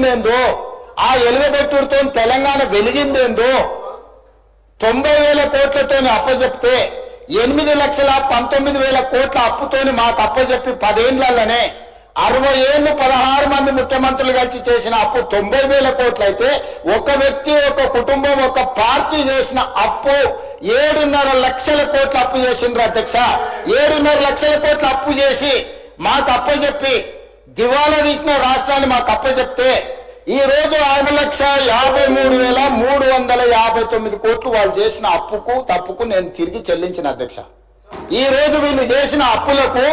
వెలిగిందేందో, ఆ ఎలుగబెట్టుడితో తెలంగాణ వెలిగిందేందో, 90,000 కోట్లతో అప్పచెప్తే 8,19,000 కోట్ల అప్పుతోని మాకు అప్పచెప్పి 10 ఏళ్లనే 60 ఏళ్ళు 16 మంది ముఖ్యమంత్రులు కలిసి చేసిన అప్పు 90,000 కోట్లు అయితే, ఒక వ్యక్తి, ఒక కుటుంబం, ఒక పార్టీ చేసిన అప్పు 7.5 లక్షల కోట్ల అప్పు చేసిండ్రు అధ్యక్ష. 7.5 లక్షల కోట్ల అప్పు చేసి మాకు అప్పచెప్పి దివాలా తీసిన రాష్ట్రాన్ని మాకు అప్పచెప్తే ఈ రోజు 6,53,359 కోట్లు వాళ్ళు చేసిన అప్పుకు తప్పుకు నేను తిరిగి చెల్లించిన అధ్యక్ష. ఈ రోజు వీళ్ళు చేసిన అప్పులకు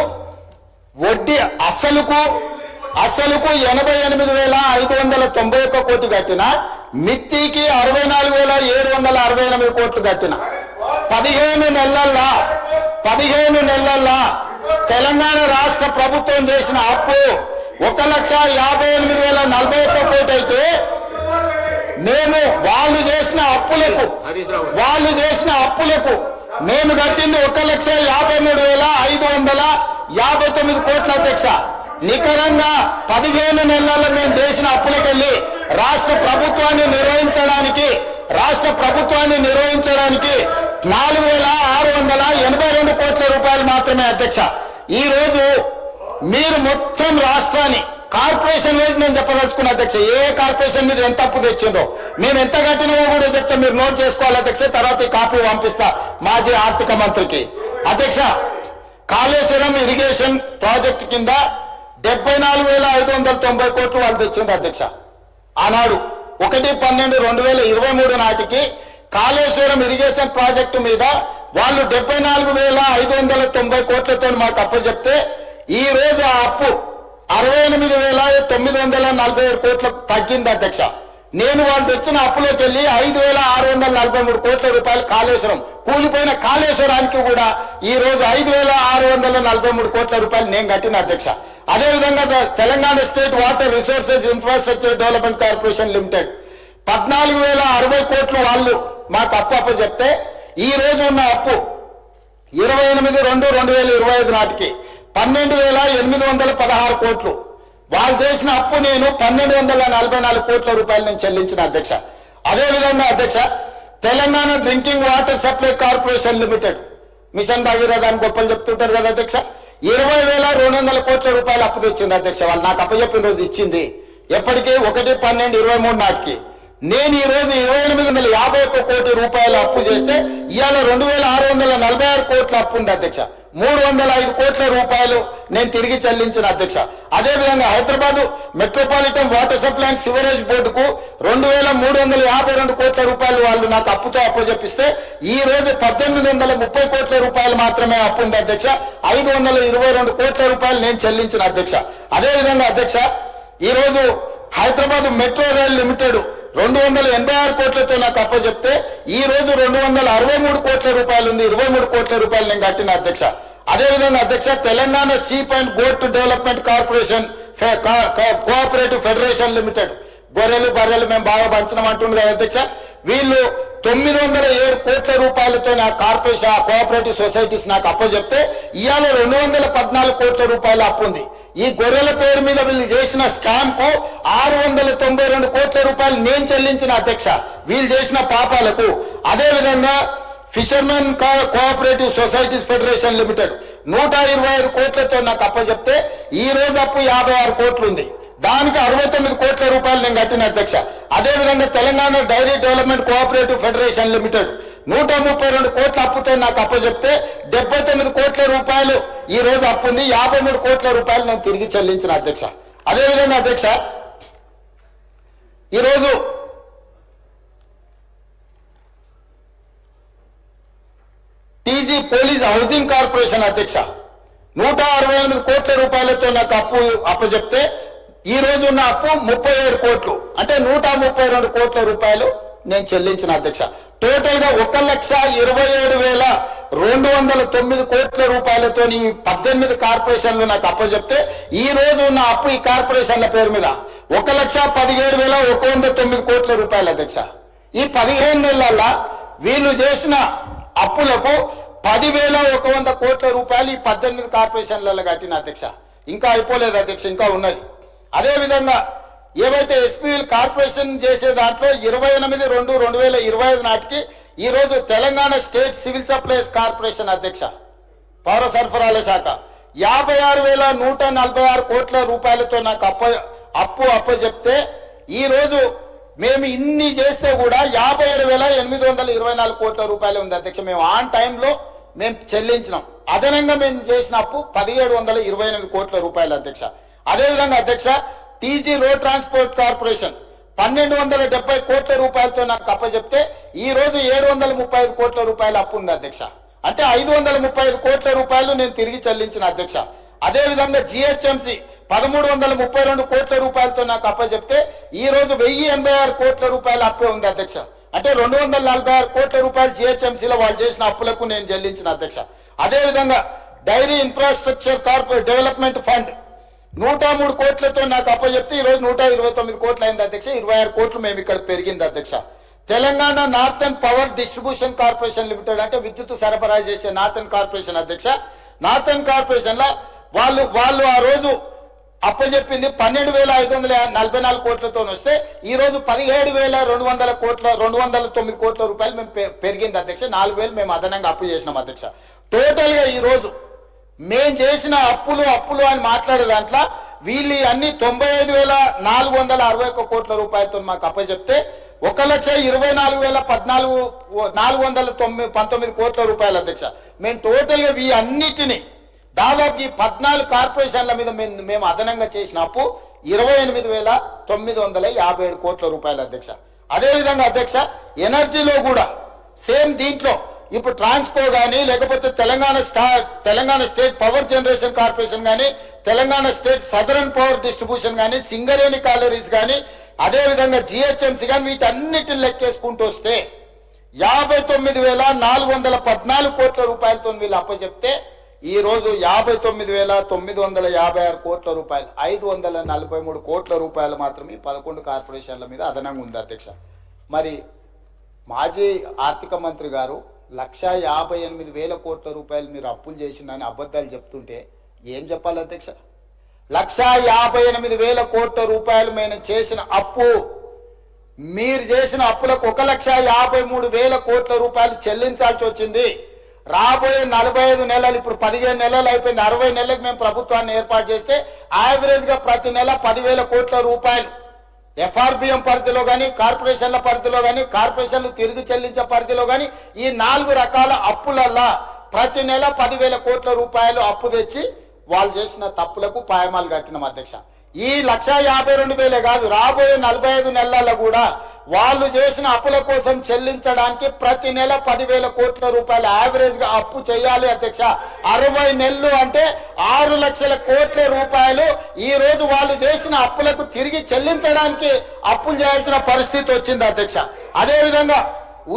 వడ్డీ అసలుకు 88,591 కోట్లు కట్టిన, మిత్తికి 64,768 కోట్లు కట్టిన 15 నెలల్లో తెలంగాణ రాష్ట్ర ప్రభుత్వం చేసిన అప్పు 1,58,041 కోట్లు అయితే, మేము వాళ్ళు చేసిన అప్పులకు మేము కట్టింది 1,53,559 కోట్ల అధ్యక్ష. నికరంగా 15 నెలల్లో మేము చేసిన అప్పులకెళ్ళి రాష్ట్ర ప్రభుత్వాన్ని నిర్వహించడానికి 4,682 కోట్ల రూపాయలు మాత్రమే అధ్యక్ష. ఈ రోజు మీరు మొత్తం రాష్ట్రాన్ని కార్పొరేషన్ వైజ్ నేను చెప్పదలుచుకున్న అధ్యక్ష, ఏ కార్పొరేషన్ మీద ఎంత అప్పు తెచ్చిందో, మేము ఎంత కట్టినామో కూడా చెప్తే మీరు నోట్ చేసుకోవాలి అధ్యక్ష. తర్వాత ఈ కాపీ పంపిస్తా మాజీ ఆర్థిక మంత్రికి. అధ్యక్ష, కాళేశ్వరం ఇరిగేషన్ ప్రాజెక్టు కింద 74,590 కోట్లు వాళ్ళు తెచ్చిండ్రు అధ్యక్ష. ఆనాడు 1/12/2023 నాటికి కాళేశ్వరం ఇరిగేషన్ ప్రాజెక్టు మీద వాళ్ళు 74,590 కోట్లతో మాకు అప్పచెప్తే ఈ రోజు ఆ అప్పు 68,947 కోట్లకు తగ్గింది అధ్యక్ష. నేను వాళ్ళు తెచ్చిన అప్పులోకి వెళ్ళి 5,643 కోట్ల రూపాయలు కాళేశ్వరం కూలిపోయిన కాళేశ్వరానికి కూడా ఈ రోజు 5,643 కోట్ల రూపాయలు నేను కట్టిన అధ్యక్ష. అదేవిధంగా Telangana state water resources infrastructure development corporation limited 14,060 కోట్లు వాళ్ళు మాకు అప్పు చెప్తే ఈ రోజు ఉన్న అప్పు 28/2/2025 నాటికి 12,816 కోట్లు. వాళ్ళు చేసిన అప్పు నేను 1,244 కోట్ల రూపాయలు నేను చెల్లించిన అధ్యక్ష. అదేవిధంగా అధ్యక్ష, Telangana drinking water supply corporation limited mission Bhagiratha అని గొప్పలు చెప్తుంటారు కదా అధ్యక్ష, 20,200 కోట్ల రూపాయలు అప్పు తెచ్చింది అధ్యక్ష. వాళ్ళు నాకు అప్పచెప్పిన రోజు ఇచ్చింది ఎప్పటికీ 1/12/23 నాటికి. నేను ఈ రోజు 28,51 కోట్ల రూపాయలు అప్పు చేస్తే ఇవాళ 2,646 కోట్ల అప్పు ఉంది అధ్యక్ష. 305 కోట్ల రూపాయలు నేను తిరిగి చెల్లించిన అధ్యక్ష. అదేవిధంగా Hyderabad metropolitan water supply and sewerage బోర్డుకు 2,352 కోట్ల రూపాయలు వాళ్ళు నాకు అప్పుతో అప్పచెప్పిస్తే ఈ రోజు 1,830 కోట్ల రూపాయలు మాత్రమే అప్పు ఉంది అధ్యక్ష. 522 కోట్ల రూపాయలు నేను చెల్లించిన అధ్యక్ష. అదేవిధంగా అధ్యక్ష, ఈ రోజు హైదరాబాద్ మెట్రో రైల్ లిమిటెడ్ 286 కోట్లతో నాకు అప్పచెప్తే ఈ రోజు 263 కోట్ల రూపాయలు ఉంది. 23 కోట్ల రూపాయలు నేను కట్టిన అధ్యక్ష. అదేవిధంగా అధ్యక్ష, Telangana sheep and goat development corporation cooperative federation limited, గొర్రెలు బర్రెలు మేము బాగా పంచడం అంటుంది కదా అధ్యక్ష, వీళ్ళు 907 కోట్ల రూపాయలతో నా కార్పొరేషన్ కోఆపరేటివ్ సొసైటీస్ నాకు అప్పచెప్తే ఇవాళ 214 కోట్ల రూపాయల అప్పు ఉంది. ఈ గొర్రెల పేరు మీద వీళ్ళు చేసిన స్కామ్ కు 692 కోట్ల రూపాయలు నేను చెల్లించిన అధ్యక్ష వీళ్ళు చేసిన పాపాలకు. అదేవిధంగా fishermen cooperative societies federation limited 125 కోట్లతో నాకు అప్పచెప్తే ఈ రోజు అప్పు 56 కోట్లు ఉంది. దానికి 69 కోట్ల రూపాయలు నేను కట్టిన అధ్యక్ష. అదేవిధంగా Telangana dairy development cooperative federation limited 132 కోట్ల అప్పుతో నాకు అప్పచెప్తే 79 కోట్ల రూపాయలు ఈ రోజు అప్పు ఉంది. 53 కోట్ల రూపాయలు నేను తిరిగి చెల్లించిన అధ్యక్ష. అదేవిధంగా అధ్యక్ష, ఈరోజు టీజీ పోలీస్ హౌసింగ్ కార్పొరేషన్ అధ్యక్ష 168 కోట్ల రూపాయలతో నాకు అప్పచెప్తే ఈ రోజు ఉన్న అప్పు 37 కోట్లు, అంటే 132 కోట్ల రూపాయలు నేను చెల్లించిన అధ్యక్ష. టోటల్ గా 1,27,209 కోట్ల రూపాయలతో ఈ 18 కార్పొరేషన్లు నాకు అప్పచెప్తే ఈ రోజు ఉన్న అప్పు ఈ కార్పొరేషన్ల పేరు మీద 1,17,109 కోట్ల రూపాయలు అధ్యక్ష. ఈ 15 నెలల వీళ్ళు చేసిన అప్పులకు 10,100 కోట్ల రూపాయలు ఈ 18 కార్పొరేషన్లలో కట్టిన అధ్యక్ష. ఇంకా అయిపోలేదు అధ్యక్ష, ఇంకా ఉన్నది. అదేవిధంగా ఏవైతే ఎస్పీఎల్ కార్పొరేషన్ చేసే దాంట్లో 28/2/2025 నాటికి ఈ రోజు Telangana state civil supplies corporation అధ్యక్ష పౌర సరఫరాల శాఖ 56,146 కోట్ల రూపాయలతో నాకు అప్పు చెప్తే ఈ రోజు మేము ఇన్ని చేస్తే కూడా 57,824 కోట్ల రూపాయలు ఉంది అధ్యక్ష. మేము ఆన్ టైంలో మేము చెల్లించినాం. అదనంగా మేము చేసిన అప్పు 1,728 కోట్ల రూపాయలు అధ్యక్ష. అదేవిధంగా అధ్యక్ష టీజీ రోడ్ ట్రాన్స్పోర్ట్ కార్పొరేషన్ 1,270 కోట్ల రూపాయలతో నాకు అప్పచెప్తే ఈ రోజు 735 కోట్ల రూపాయల అప్పు ఉంది అధ్యక్ష. అంటే 535 కోట్ల రూపాయలు నేను తిరిగి చెల్లించిన అధ్యక్ష. అదేవిధంగా జిహెచ్ఎంసి 1,332 కోట్ల రూపాయలతో నాకు అప్పచెప్తే ఈ రోజు 1,086 కోట్ల రూపాయల అప్పే ఉంది అధ్యక్ష. అంటే 246 కోట్ల రూపాయలు జిహెచ్ఎంసీలో వాళ్ళు చేసిన అప్పులకు నేను చెల్లించిన అధ్యక్ష. అదేవిధంగా dairy infrastructure corporate development fund 103 కోట్లతో నాకు అప్పచెప్తే ఈ రోజు 129 కోట్లు అయింది అధ్యక్ష. 26 కోట్లు మేము ఇక్కడ పెరిగింది అధ్యక్ష. Telangana northern power distribution corporation limited అంటే విద్యుత్ సరఫరా చేసే నార్థన్ కార్పొరేషన్ అధ్యక్ష. నార్థన్ కార్పొరేషన్ లో వాళ్ళు ఆ రోజు అప్పచెప్పింది 12,544 కోట్లతో వస్తే ఈ రోజు 17,209 కోట్ల రూపాయలు మేము పెరిగింది అధ్యక్ష. 4,000 మేము అదనంగా అప్పు చేసినాం అధ్యక్ష. టోటల్ గా ఈ రోజు మేము చేసిన అప్పులు అని మాట్లాడే దాంట్లో వీళ్ళు అన్ని 95,461 కోట్ల రూపాయలతో మాకు అప్పచెప్తే 1,24,419 కోట్ల రూపాయలు అధ్యక్ష. మేము టోటల్ గా ఈ అన్నిటిని దాదాపు ఈ 14 కార్పొరేషన్ల మీద మేము అదనంగా చేసిన అప్పు 28,957 కోట్ల రూపాయలు అధ్యక్ష. అదేవిధంగా అధ్యక్ష ఎనర్జీలో కూడా సేమ్ దీంట్లో ఇప్పుడు ట్రాన్స్కో కానీ లేకపోతే Telangana state power generation corporation కానీ Telangana state southern power distribution కానీ సింగరేణి కాలరీస్ కానీ అదేవిధంగా జిహెచ్ఎంసీ కానీ వీటన్నిటిని లెక్కేసుకుంటూ వస్తే 59,414 కోట్ల రూపాయలతో వీళ్ళు అప్పచెప్తే ఈ రోజు 59,956 కోట్ల రూపాయలు 543 కోట్ల రూపాయలు మాత్రమే 11 కార్పొరేషన్ల మీద అదనంగా ఉంది అధ్యక్ష. మరి మాజీ ఆర్థిక మంత్రి గారు 1,58,000 కోట్ల రూపాయలు మీరు అప్పులు చేసిందని అబద్ధాలు చెప్తుంటే ఏం చెప్పాలి అధ్యక్ష? 1,58,000 కోట్ల రూపాయలు మేము చేసిన అప్పు మీరు చేసిన అప్పులకు 1,53,000 కోట్ల రూపాయలు చెల్లించాల్సి వచ్చింది. రాబోయే 45 నెలలు ఇప్పుడు 15 నెలలు అయిపోయింది. 60 నెలలకు మేము ప్రభుత్వాన్ని ఏర్పాటు చేస్తే యావరేజ్ గా ప్రతి నెల 10,000 కోట్ల రూపాయలు ఎఫ్ఆర్బిఎం పరిధిలో కానీ కార్పొరేషన్ల పరిధిలో కానీ కార్పొరేషన్లు తిరిగి చెల్లించే పరిధిలో కానీ ఈ 4 రకాల అప్పులల్లా ప్రతి నెల 10,000 కోట్ల రూపాయలు అప్పు తెచ్చి వాళ్ళు చేసిన తప్పులకు పాయమాలు కట్టినాం అధ్యక్ష. ఈ 1,52,000 కాదు, రాబోయే 45 నెలల్లో కూడా వాళ్ళు చేసిన అప్పుల కోసం చెల్లించడానికి ప్రతి నెల 10,000 కోట్ల రూపాయలు యావరేజ్ గా అప్పు చేయాలి అధ్యక్ష. 60 నెలలు అంటే 6 లక్షల కోట్ల రూపాయలు ఈ రోజు వాళ్ళు చేసిన అప్పులకు తిరిగి చెల్లించడానికి అప్పులు చేయాల్సిన పరిస్థితి వచ్చింది అధ్యక్ష. అదేవిధంగా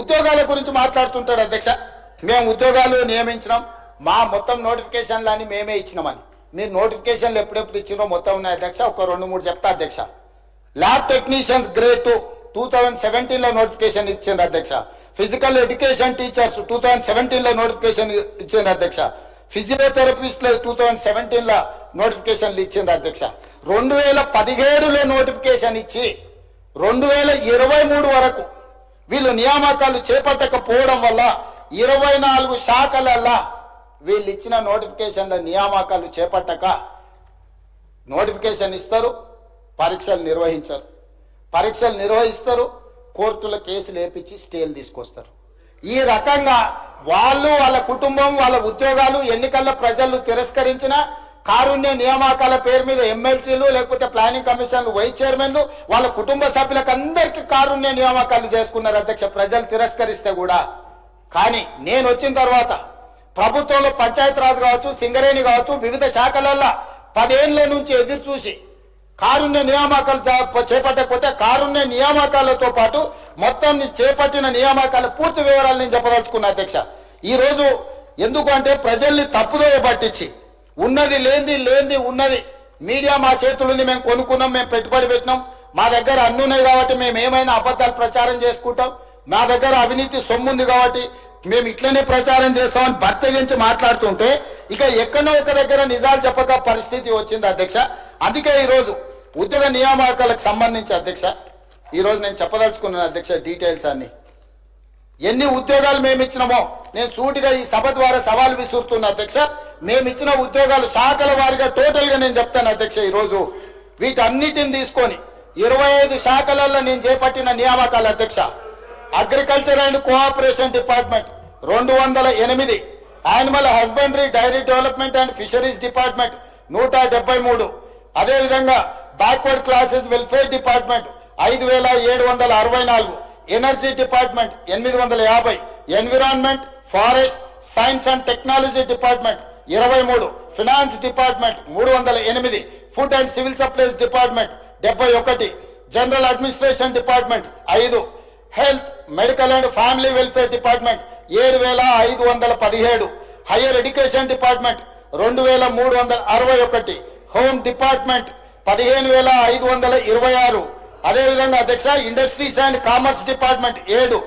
ఉద్యోగాల గురించి మాట్లాడుతుంటాడు అధ్యక్ష. మేము ఉద్యోగాలు నియమించినాం, మా మొత్తం నోటిఫికేషన్లని మేమే ఇచ్చినామని. మీరు నోటిఫికేషన్లు ఎప్పుడెప్పుడు ఇచ్చినో మొత్తం ఉన్నాయి అధ్యక్ష. ఒక 2-3 చెప్తా అధ్యక్ష. ల్యాబ్ టెక్నీషియన్స్ గ్రేడ్ 2 2017 లో నోటిఫికేషన్ ఇచ్చింది అధ్యక్ష. ఫిజికల్ ఎడ్యుకేషన్ టీచర్స్ 2017 లో నోటిఫికేషన్ ఇచ్చింది అధ్యక్ష. ఫిజియోథెరపిస్టులు 2017 లో నోటిఫికేషన్లు ఇచ్చింది అధ్యక్ష. 2017లో నోటిఫికేషన్ ఇచ్చి 2023 వరకు వీళ్ళు నియామకాలు చేపట్టకపోవడం వల్ల 24 శాఖలల్లా వీళ్ళు ఇచ్చిన నోటిఫికేషన్ల నియామకాలు చేపట్టక నోటిఫికేషన్ ఇస్తారు, పరీక్షలు నిర్వహించరు. పరీక్షలు నిర్వహిస్తారు, కోర్టుల కేసులు వేపించి స్టేలు తీసుకొస్తారు. ఈ రకంగా వాళ్ళు వాళ్ళ కుటుంబం వాళ్ళ ఉద్యోగాలు ఎన్నికల్లో ప్రజలు తిరస్కరించిన కారుణ్య నియామకాల పేరు మీద ఎమ్మెల్సీలు లేకపోతే ప్లానింగ్ కమిషన్లు వైస్ చైర్మన్లు వాళ్ళ కుటుంబ సభ్యులకు అందరికీ కారుణ్య నియామకాలు చేసుకున్నారు అధ్యక్ష, ప్రజలు తిరస్కరిస్తే కూడా. కానీ నేను వచ్చిన తర్వాత ప్రభుత్వంలో పంచాయతీరాజ్ కావచ్చు, సింగరేణి కావచ్చు, వివిధ శాఖలలో 10 ఏళ్ల నుంచి ఎదురు చూసి కారుణ్య నియామకాలు చేపట్టకపోతే కారుణ్య నియామకాలతో పాటు మొత్తం చేపట్టిన నియామకాల పూర్తి వివరాలు నేను చెప్పదలుచుకున్నా అధ్యక్ష. ఈ రోజు ఎందుకు అంటే ప్రజల్ని తప్పుదోవ పట్టించి ఉన్నది లేనిది ఉన్నది మీడియా మా చేతులని మేము కొనుక్కున్నాం, మేము పెట్టుబడి పెట్టినాం, మా దగ్గర అన్ని ఉన్నాయి కాబట్టి మేము ఏమైనా అబద్ధాలు ప్రచారం చేసుకుంటాం, మా దగ్గర అవినీతి సొమ్ముంది కాబట్టి మేము ఇట్లనే ప్రచారం చేస్తామని బర్తగించి మాట్లాడుతుంటే ఇక ఎక్కడో ఒక దగ్గర నిజాలు చెప్పక పరిస్థితి వచ్చింది అధ్యక్ష. అందుకే ఈరోజు ఉద్యోగ నియామకాలకు సంబంధించి అధ్యక్ష ఈరోజు నేను చెప్పదలుచుకున్నాను అధ్యక్ష డీటెయిల్స్ అన్ని ఎన్ని ఉద్యోగాలు మేము ఇచ్చినామో నేను సూటిగా ఈ సభ ద్వారా సవాల్ విసురుతున్నా అధ్యక్ష. మేము ఇచ్చిన ఉద్యోగాలు శాఖల వారిగా టోటల్ గా నేను చెప్తాను అధ్యక్ష. ఈరోజు వీటన్నిటిని తీసుకొని 25 శాఖలలో నేను చేపట్టిన నియామకాలు అధ్యక్ష. Agriculture and cooperation department 208, animal husbandry dairy development and fisheries department 173, అదేవిధంగా backward classes welfare department 5764, energy department 850, environment forest science and technology department 23, finance department 308, food and civil supplies department 71, general administration department 5, health medical and family welfare department 7517, higher education department 2361, home department 15526, అదేవిధంగా అధ్యక్ష industries and commerce department 7,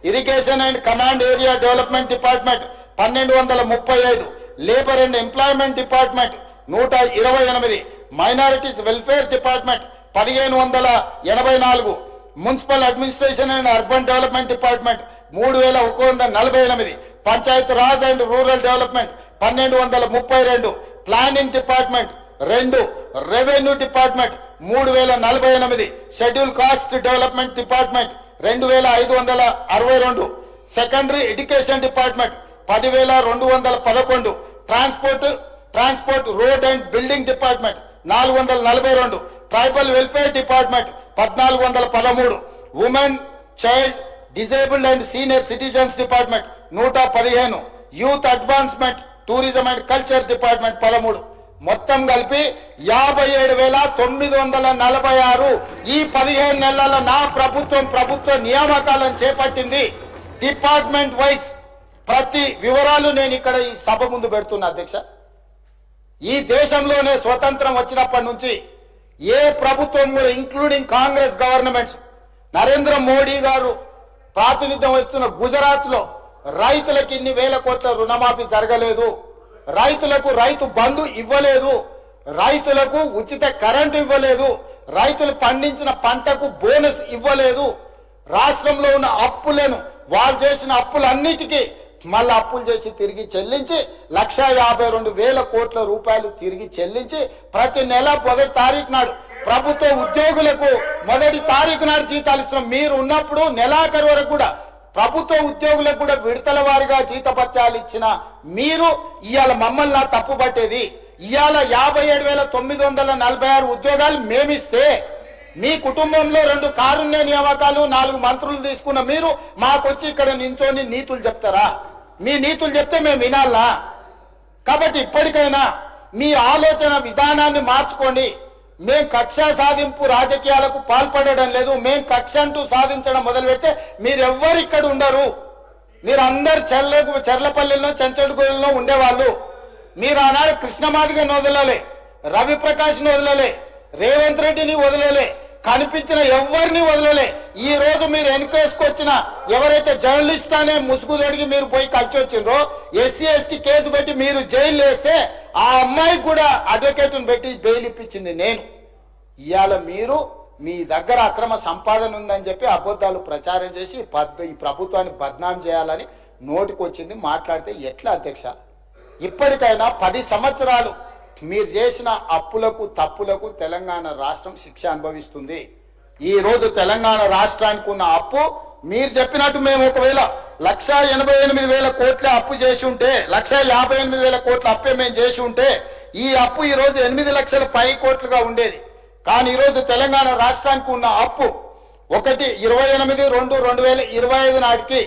irrigation and command area development department 1235, labour and employment department 128, minorities welfare department 1584, municipal administration and urban development department 3148, Panchayat Raj and rural development 1232, planning department 2, revenue department 3048, schedule caste development department 2562, secondary education department 10211, transport road and building department 442, tribal welfare department 1413, women child disabled and senior citizens department 115, youth advancement tourism and culture department 13, మొత్తం కలిపి 57,946 ఈ 15 నెలల నా ప్రభుత్వ నియామకాలను చేపట్టింది. Department wise ప్రతి వివరాలు నేను ఇక్కడ ఈ సభ ముందు పెడుతున్నా అధ్యక్ష. ఈ దేశంలోనే స్వతంత్రం వచ్చినప్పటి నుంచి ఏ ప్రభుత్వం కూడా including Congress governments, Narendra Modi గారు ప్రాతినిధ్యం వహిస్తున్న గుజరాత్ లో రైతులకు ఇన్ని వేల కోట్ల రుణమాఫీ జరగలేదు, రైతులకు రైతు బంధు ఇవ్వలేదు, రైతులకు ఉచిత కరెంటు ఇవ్వలేదు, రైతులు పండించిన పంటకు బోనస్ ఇవ్వలేదు. రాష్ట్రంలో ఉన్న అప్పులను వాళ్ళు చేసిన అప్పులన్నిటికీ మళ్ళీ అప్పులు చేసి తిరిగి చెల్లించి 1,52,000 కోట్ల రూపాయలు తిరిగి చెల్లించి ప్రతి నెల 1వ తారీఖు నాడు ప్రభుత్వ ఉద్యోగులకు 1వ తారీఖు నాడు జీతాలు ఇస్తున్నాం. మీరు ఉన్నప్పుడు నెలాఖరు వరకు కూడా ప్రభుత్వ ఉద్యోగులకు కూడా విడతల వారిగా జీతభత్యాలు ఇచ్చిన మీరు ఇవాళ మమ్మల్ని తప్పు పట్టేది. ఇవాళ 57,946 ఉద్యోగాలు మేమిస్తే మీ కుటుంబంలో 2 కారుణ్య నియామకాలు 4 మంత్రులు తీసుకున్న మీరు మాకొచ్చి ఇక్కడ నించొని నీతులు చెప్తారా? మీ నీతులు చెప్తే మేము వినాలా? కాబట్టి ఇప్పటికైనా మీ ఆలోచన విధానాన్ని మార్చుకోండి. మేం కక్ష సాధింపు రాజకీయాలకు పాల్పడడం లేదు. మేం కక్ష అంటూ సాధించడం మొదలు పెడితే మీరెవ్వరు ఇక్కడ ఉండరు. మీరందరు చెర్లపల్లిలో చెంచడుగూడలో ఉండేవాళ్ళు. మీరు ఆనాడు కృష్ణమాదిగని వదలలే, రవిప్రకాష్ని వదలలే, రేవంత్ రెడ్డిని వదలలే, కనిపించిన ఎవరిని వదలలే. ఈ రోజు మీరు వెనుకేసుకొచ్చిన ఎవరైతే జర్నలిస్ట్ అనే ముసుగు తొడిగి మీరు పోయి కలిసి వచ్చిండ్రో, ఎస్సీ ఎస్టీ కేసు పెట్టి మీరు జైలు వేస్తే ఆ అమ్మాయికి కూడా అడ్వకేట్ను పెట్టి బెయిల్ ఇప్పించింది నేను. ఇవాళ మీరు మీ దగ్గర అక్రమ సంపాదన ఉందని చెప్పి అబద్ధాలు ప్రచారం చేసి ఈ ప్రభుత్వాన్ని బద్నాం చేయాలని నోటికొచ్చింది మాట్లాడితే ఎట్లా అధ్యక్ష? ఇప్పటికైనా 10 సంవత్సరాలు మీరు చేసిన అప్పులకు తప్పులకు తెలంగాణ రాష్ట్రం శిక్ష అనుభవిస్తుంది. ఈ రోజు తెలంగాణ రాష్ట్రానికి ఉన్న అప్పు మీరు చెప్పినట్టు మేము ఒకవేళ 1,88,000 కోట్ల అప్పు చేసి ఉంటే, 1,58,000 కోట్ల అప్పే మేము చేసి ఉంటే ఈ అప్పు ఈ రోజు 8 లక్షల పై కోట్లుగా ఉండేది. కానీ ఈరోజు తెలంగాణ రాష్ట్రానికి ఉన్న అప్పు 1/28/2/2025 నాటికి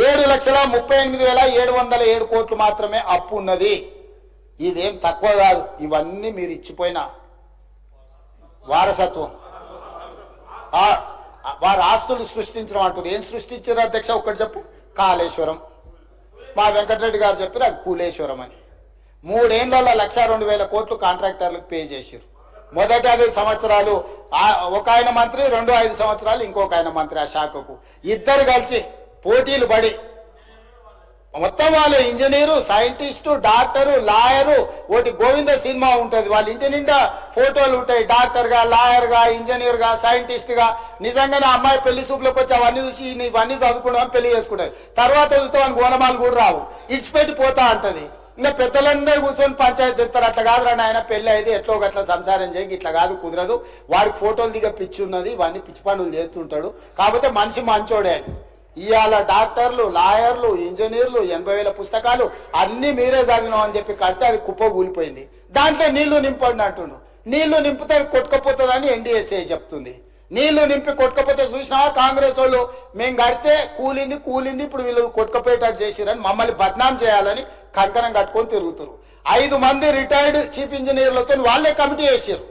7,38,707 కోట్లు మాత్రమే అప్పు ఉన్నది. ఇదేం తక్కువ కాదు. ఇవన్నీ మీరు ఇచ్చిపోయిన వారసత్వం. వారి ఆస్తులు సృష్టించడం అంటారు. ఏం సృష్టించారు అధ్యక్ష? ఒక్కటి చెప్పు. కాళేశ్వరం. మా వెంకటరెడ్డి గారు చెప్పారు అది కూలేశ్వరం అని. 3 ఏళ్లలో 1,02,000 కోట్లు కాంట్రాక్టర్లకు పే చేశారు. మొదటి 5 సంవత్సరాలు ఒక ఆయన మంత్రి, 5 సంవత్సరాలు ఇంకొక ఆయన మంత్రి. ఆ శాఖకు ఇద్దరు కలిసి పోటీలు పడి మొత్తం వాళ్ళ ఇంజనీరు, సైంటిస్టు, డాక్టరు, లాయరు, ఒకటి గోవింద సినిమా ఉంటుంది, వాళ్ళ ఇంటి నిండా ఫోటోలు ఉంటాయి, డాక్టర్గా, లాయర్గా, ఇంజనీర్గా, సైంటిస్ట్గా. నిజంగానే అమ్మాయి పెళ్లి చూపులకు వచ్చి అవన్నీ చూసి ఇవన్నీ చదువుకుంటామని పెళ్లి చేసుకుంటాయి. తర్వాత చూస్తామని గోనమాలు కూడా రావు, ఇడిచిపెట్టి పోతా అంటది. ఇంకా పెద్దలందరూ కూర్చొని పంచాయతీ తెస్తారు, అట్లా కాదురా నాయన పెళ్లి అయితే ఎట్లో గట్లా సంసారం చేయి, ఇట్లా కాదు కుదరదు, వాడికి ఫోటోలు దిగ పిచ్చి ఉన్నది, వాడిని పిచ్చి పనులు చేస్తుంటాడు, కాకపోతే మనిషి మంచోడే. ఇవాళ డాక్టర్లు, లాయర్లు, ఇంజనీర్లు 80,000 పుస్తకాలు అన్ని మీరే చదివినాం అని చెప్పి కడితే అది కుప్ప కూలిపోయింది. దాంట్లో నీళ్లు నింపండి అంటుండు. నీళ్లు నింపితే కొట్టుకపోతుందని ఎన్డీఎస్ఏ చెప్తుంది. నీళ్లు నింపి కొట్టుకపోతే చూసినా కాంగ్రెస్ వాళ్ళు మేము కడితే కూలింది ఇప్పుడు వీళ్ళు కొట్టుకపోయేటట్టు చేసిరని మమ్మల్ని బద్నాం చేయాలని కంకణం కట్టుకొని తిరుగుతారు. 5 మంది రిటైర్డ్ చీఫ్ ఇంజనీర్లతో వాళ్ళే కమిటీ వేసారు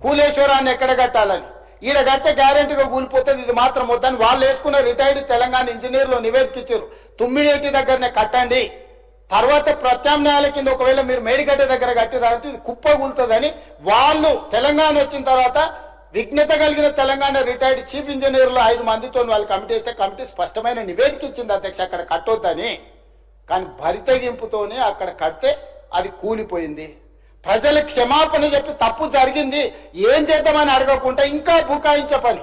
కూలేశ్వరాన్ని ఎక్కడ కట్టాలని. ఈడ కడితే గ్యారెంటీగా కూలిపోతుంది, ఇది మాత్రం వద్దని వాళ్ళు వేసుకున్న రిటైర్డ్ తెలంగాణ ఇంజనీర్లు నివేదిక ఇచ్చారు. తుమ్మిడేటి దగ్గరనే కట్టండి, తర్వాత ప్రత్యామ్నాయాల కింద ఒకవేళ మీరు మేడిగడ్డ దగ్గర కట్టిరంటే ఇది కుప్ప కూలుతుందని వాళ్ళు తెలంగాణ వచ్చిన తర్వాత విఘ్నత కలిగిన తెలంగాణ రిటైర్డ్ చీఫ్ ఇంజనీర్లు 5 మందితో వాళ్ళు కమిటీ వేస్తే కమిటీ స్పష్టమైన నివేదిక ఇచ్చింది అధ్యక్ష అక్కడ కట్టొద్దని. కానీ భరితగింపుతోనే అక్కడ కడితే అది కూలిపోయింది. ప్రజల క్షమాపణ చెప్పి తప్పు జరిగింది ఏం చేద్దామని అడగకుండా ఇంకా బుకాయించే పని.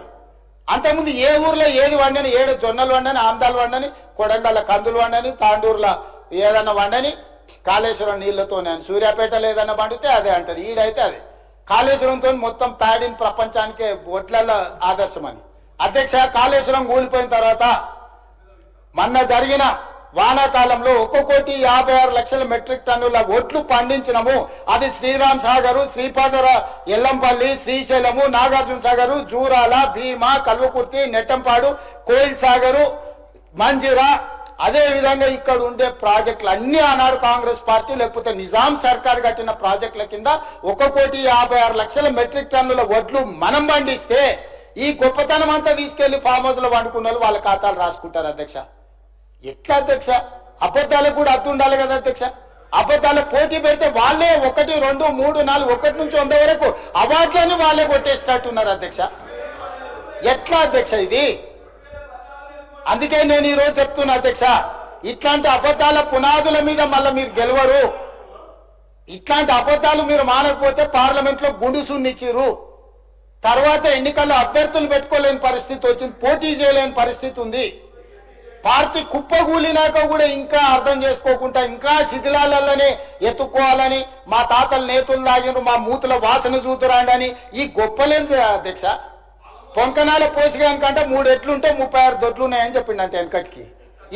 అంతకుముందు ఏ ఊర్లో ఏది వండని, 7 జొన్నలు వండని, ఆందాలు వండని, కొడంగల్ కందులు వండని, తాండూరులో ఏదన్నా వండని, కాళేశ్వరం నీళ్లతోనే, సూర్యాపేటలో ఏదన్నా పండితే అదే అంటారు, ఈడైతే అదే. కాళేశ్వరంతో మొత్తం ప్యాడిన్ ప్రపంచానికే ఒట్లలో ఆదర్శమని. అధ్యక్ష కాళేశ్వరం కూలిపోయిన తర్వాత మొన్న జరిగిన వానాకాలంలో 1,56,00,000 మెట్రిక్ టన్నుల ఒట్లు పండించినము. అది శ్రీరామ్ సాగరు, శ్రీపాదర, ఎల్లంపల్లి, శ్రీశైలము, నాగార్జున సాగరు, జూరాల, భీమా, కల్వకుర్తి, నెట్టంపాడు, కోయిల్ సాగరు, మంజిరా, అదే విధంగా ఇక్కడ ఉండే ప్రాజెక్టులు అన్ని ఆనాడు కాంగ్రెస్ పార్టీ లేకపోతే నిజాం సర్కార్ కట్టిన ప్రాజెక్టుల కింద 1,56,00,000 మెట్రిక్ టన్నుల వడ్లు మనం పండిస్తే ఈ గొప్పతనం అంతా తీసుకెళ్లి ఫామ్ హౌస్ లో వండుకున్న వాళ్ళ ఖాతాలు రాసుకుంటారు అధ్యక్ష. ఎట్లా అధ్యక్ష? అబద్ధాలకు కూడా అర్థం ఉండాలి కదా అధ్యక్ష. అబద్ధాల పోటీ పెడితే వాళ్ళే 1, 2, 3, 4 1 నుంచి 100 వరకు అవార్డులను వాళ్ళే కొట్టేసినట్టున్నారు అధ్యక్ష. ఎట్లా అధ్యక్ష ఇది? అందుకే నేను ఈరోజు చెప్తున్నా అధ్యక్ష, ఇట్లాంటి అబద్ధాల పునాదుల మీద మళ్ళీ మీరు గెలవరు. ఇట్లాంటి అబద్ధాలు మీరు మానకపోతే పార్లమెంట్ లో గుండుసున్నిచ్చిరు, తర్వాత ఎన్నికల్లో అభ్యర్థులు పెట్టుకోలేని పరిస్థితి వచ్చింది, పోటీ చేయలేని పరిస్థితి ఉంది. పార్టీ కుప్పగూలినాక కూడా ఇంకా అర్థం చేసుకోకుండా ఇంకా శిథిలాలలోనే ఎత్తుకోవాలని, మా తాతలు నేతులు తాగిరు, మా మూతుల వాసన చూతురాండని ఈ గొప్పలేని అధ్యక్ష. పొంకనాల పోసిగానికంటే 3 ఎట్లుంటే 36 దొడ్లు ఉన్నాయని చెప్పిండు అంటే వెనకటికి.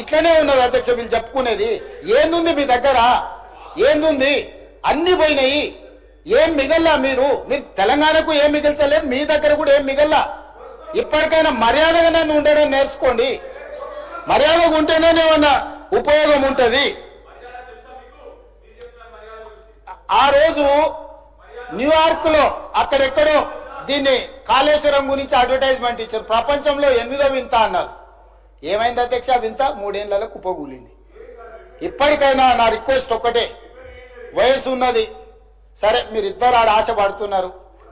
ఇట్లనే ఉన్నారు అధ్యక్ష వీళ్ళు చెప్పుకునేది. ఏందుంది మీ దగ్గర? ఏందుంది? అన్ని పోయినాయి, ఏం మిగల్లా. మీరు తెలంగాణకు ఏం మిగిల్చలేదు, మీ దగ్గర కూడా ఏం మిగల్లా. ఇప్పటికైనా మర్యాదగా నన్ను ఉండడం నేర్చుకోండి. మర్యాదగా ఉంటేనే ఏమన్నా ఉపయోగం ఉంటుంది. ఆ రోజు న్యూయార్క్ లో అక్కడెక్కడో దీన్ని కాళేశ్వరం గురించి అడ్వర్టైజ్మెంట్ ఇచ్చారు, ప్రపంచంలో 8వ వింత అన్నారు. ఏమైంది అధ్యక్ష? వింత 3 ఏళ్లలో కుప్పగూలింది. ఇప్పటికైనా నా రిక్వెస్ట్ ఒక్కటే, వయసు ఉన్నది సరే, మీరిద్దరు ఆడ ఆశ పడుతున్నారు,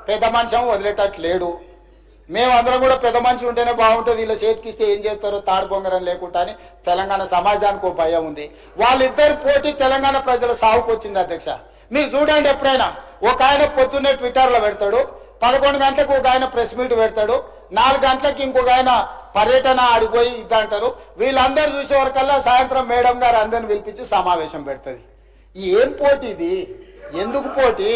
పెద్ద మనిషి వదిలేటట్టు లేడు. మేమందరం కూడా పెద్ద మనిషి ఉంటేనే బాగుంటుంది, ఇలా చేతికిస్తే ఏం చేస్తారో తాడు బొంగరం లేకుండా అని తెలంగాణ సమాజానికి ఒక భయం ఉంది. వాళ్ళిద్దరు పోటీ తెలంగాణ ప్రజల సాగుకు వచ్చింది అధ్యక్ష. మీరు చూడండి, ఎప్పుడైనా ఒక ఆయన పొద్దున్నే ట్విట్టర్లో పెడతాడు, 11 గంటలకు ఒక ఆయన ప్రెస్ మీట్ పెడతాడు, 4 గంటలకు ఇంకొక ఆయన పర్యటన ఆడిపోయి ఇద్దంటారు. వీళ్ళందరూ చూసే వరకల్లా సాయంత్రం మేడం గారు అందరిని పిలిపించి సమావేశం పెడుతుంది. ఏం పోటీ ఇది? ఎందుకు పోటీ?